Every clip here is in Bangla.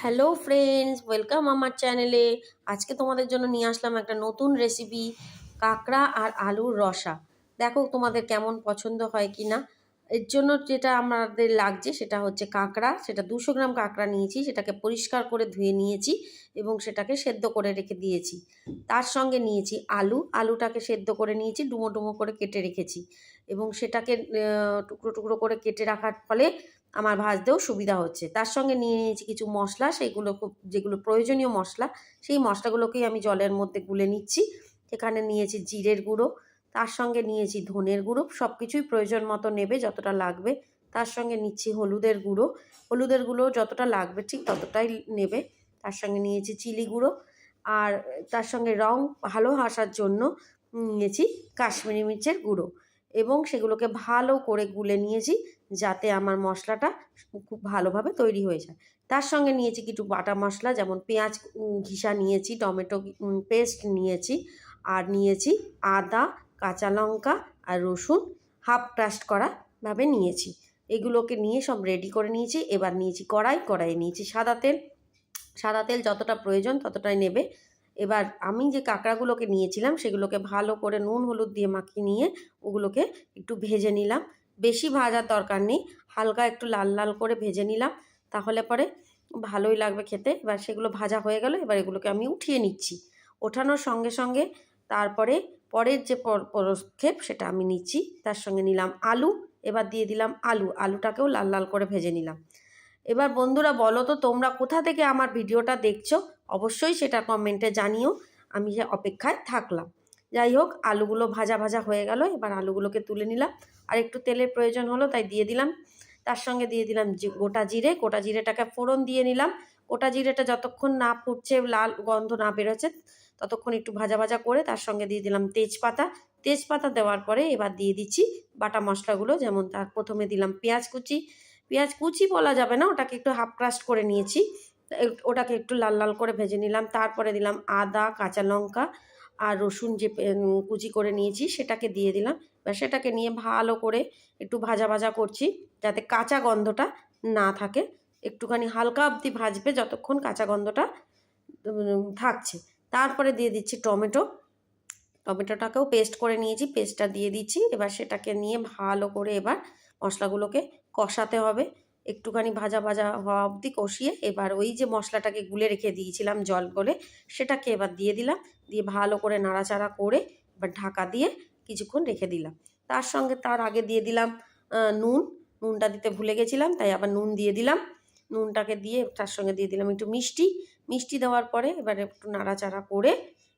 হ্যালো ফ্রেন্ডস, ওয়েলকাম আমার চ্যানেলে। আজকে তোমাদের জন্য নিয়ে আসলাম একটা নতুন রেসিপি, কাঁকড়া আর আলুর রসা। দেখো তোমাদের কেমন পছন্দ হয় কি না। এর জন্য যেটা আমাদের লাগছে সেটা হচ্ছে কাঁকড়া। সেটা 200 গ্রাম কাঁকড়া নিয়েছি, সেটাকে পরিষ্কার করে ধুয়ে নিয়েছি এবং সেটাকে সেদ্ধ করে রেখে দিয়েছি। তার সঙ্গে নিয়েছি আলুটাকে সেদ্ধ করে নিয়েছি, ডুমো ডুমো করে কেটে রেখেছি এবং সেটাকে টুকরো টুকরো করে কেটে রাখার ফলে আমার ভাজতেও সুবিধা হচ্ছে। তার সঙ্গে নিয়ে নিয়েছি কিছু মশলা, সেইগুলো যেগুলো প্রয়োজনীয় মশলা, সেই মশলাগুলোকেই আমি জলের মধ্যে গুলে নিচ্ছি। সেখানে নিয়েছি জিরের গুঁড়ো, তার সঙ্গে নিয়েছি ধনের গুঁড়ো, সব কিছুই প্রয়োজন মতো নেবে যতটা লাগবে। তার সঙ্গে নিচ্ছি হলুদের গুঁড়ো যতটা লাগবে ঠিক ততটাই নেবে। তার সঙ্গে নিয়েছি চিলি গুঁড়ো, আর তার সঙ্গে রং ভালো আসার জন্য নিয়েছি কাশ্মীরি মির্চের গুঁড়ো এবং সেগুলোকে ভালো করে গুলে নিয়েছি যাতে আমার মশলাটা খুব ভালোভাবে তৈরি হয়ে যায়। তার সঙ্গে নিয়েছি কিছু বাটা মশলা, যেমন পেঁয়াজ ঘিসা নিয়েছি, টমেটো পেস্ট নিয়েছি, আর নিয়েছি আদা, কাঁচা লঙ্কা আর রসুন হাফ ক্রাস্ট করাভাবে নিয়েছি। এগুলোকে নিয়ে সব রেডি করে নিয়েছি। এবার নিয়েছি কড়াইয়ে নিয়েছি সাদা তেল যতটা প্রয়োজন ততটাই নেবে। এবার আমি যে কাঁকড়াগুলোকে নিয়েছিলাম সেগুলোকে ভালো করে নুন হলুদ দিয়ে মাখিয়ে নিয়ে ওগুলোকে একটু ভেজে নিলাম। বেশি ভাজার দরকার নেই, হালকা একটু লাল লাল করে ভেজে নিলাম, তাহলে পরে ভালোই লাগবে খেতে। এবার সেগুলো ভাজা হয়ে গেল, এবার এগুলোকে আমি উঠিয়ে নিচ্ছি। ওঠানোর সঙ্গে সঙ্গে তারপরে পরের যে পদক্ষেপ সেটা আমি নিচ্ছি। তার সঙ্গে নিলাম আলু, এবার দিয়ে দিলাম আলুটাকেও লাল লাল করে ভেজে নিলাম। এবার বন্ধুরা বলো তো তোমরা কোথা থেকে আমার ভিডিওটা দেখছো, অবশ্যই সেটা কমেন্টে জানিও, আমি যে অপেক্ষায় থাকলাম। যাই হোক, আলুগুলো ভাজা ভাজা হয়ে গেল, এবার আলুগুলোকে তুলে নিলাম। আর একটু তেলের প্রয়োজন হলো তাই দিয়ে দিলাম। তার সঙ্গে দিয়ে দিলাম গোটা জিরেটাকে ফোড়ন দিয়ে নিলাম। গোটা জিরেটা যতক্ষণ না ফুটছে, লাল গন্ধ না বেরোচ্ছে, ততক্ষণ একটু ভাজা ভাজা করে তার সঙ্গে দিয়ে দিলাম তেজপাতা দেওয়ার পরে এবার দিয়ে দিচ্ছি বাটা মশলাগুলো। যেমন তার প্রথমে দিলাম পেঁয়াজ কুচি বলা যাবে না, ওটাকে একটু হাফ ক্রাস্ট করে নিয়েছি, ওটাকে একটু লাল লাল করে ভেজে নিলাম। তারপরে দিলাম আদা, কাঁচা লঙ্কা আর রসুন যে কুচি করে নিয়েছি সেটাকে দিয়ে দিলাম। এবার সেটাকে নিয়ে ভালো করে একটু ভাজা ভাজা করছি যাতে কাঁচা গন্ধটা না থাকে। একটুখানি হালকা অবধি ভাজবে যতক্ষণ কাঁচা গন্ধটা থাকছে। তারপরে দিয়ে দিচ্ছি টমেটোটাকেও পেস্ট করে নিয়েছি, পেস্টটা দিয়ে দিচ্ছি। এবার সেটাকে নিয়ে ভালো করে এবার মশলাগুলোকে কষাতে হবে। একটুখানি ভাজা ভাজা হওয়া অবধি কষিয়ে এবার ওই যে মশলাটাকে গুলে রেখে দিয়েছিলাম জল গলে, সেটাকে এবার দিয়ে দিলাম। দিয়ে ভালো করে নাড়াচাড়া করে এবার ঢাকা দিয়ে কিছুক্ষণ রেখে দিলাম। তার আগে দিয়ে দিলাম নুনটা দিতে ভুলে গেছিলাম, তাই আবার নুন দিয়ে দিলাম। নুনটাকে দিয়ে তার সঙ্গে দিয়ে দিলাম একটু মিষ্টি দেওয়ার পরে এবার একটু নাড়াচাড়া করে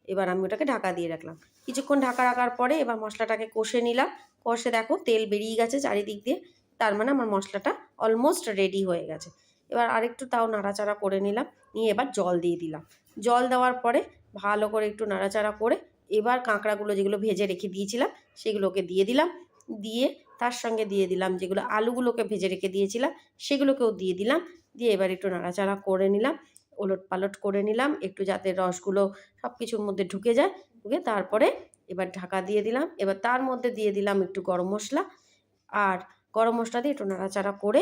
এবার আমি ওটাকে ঢাকা দিয়ে রাখলাম। কিছুক্ষণ ঢাকা রাখার পরে এবার মশলাটাকে কষে নিলাম। কষে দেখো তেল বেরিয়ে গেছে চারিদিক দিয়ে, তার মানে আমার মশলাটা অলমোস্ট রেডি হয়ে গেছে। এবার আরেকটু তাও নাড়াচাড়া করে নিলাম, নিয়ে এবার জল দিয়ে দিলাম। জল দেওয়ার পরে ভালো করে একটু নাড়াচাড়া করে এবার কাঁকড়াগুলো যেগুলো ভেজে রেখে দিয়েছিলাম সেগুলোকে দিয়ে দিলাম। দিয়ে তার সঙ্গে দিয়ে দিলাম যেগুলো আলুগুলোকে ভেজে রেখে দিয়েছিলাম সেগুলোকেও দিয়ে দিলাম। দিয়ে এবার একটু নাড়াচাড়া করে নিলাম, ওলট পালট করে নিলাম একটু, যাতে রসগুলো সব কিছুর মধ্যে ঢুকে যায়। তারপরে এবার ঢাকা দিয়ে দিলাম। এবার তার মধ্যে দিয়ে দিলাম একটু গরম মশলা, আর গরম মশলা দিয়ে একটু নাড়াচাড়া করে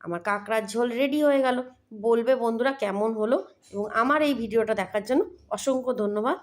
আমার কাঁকড়ার ঝোল রেডি হয়ে গেল। বলবে বন্ধুরা কেমন হলো, এবং আমার এই ভিডিওটা দেখার জন্য অসংখ্য ধন্যবাদ।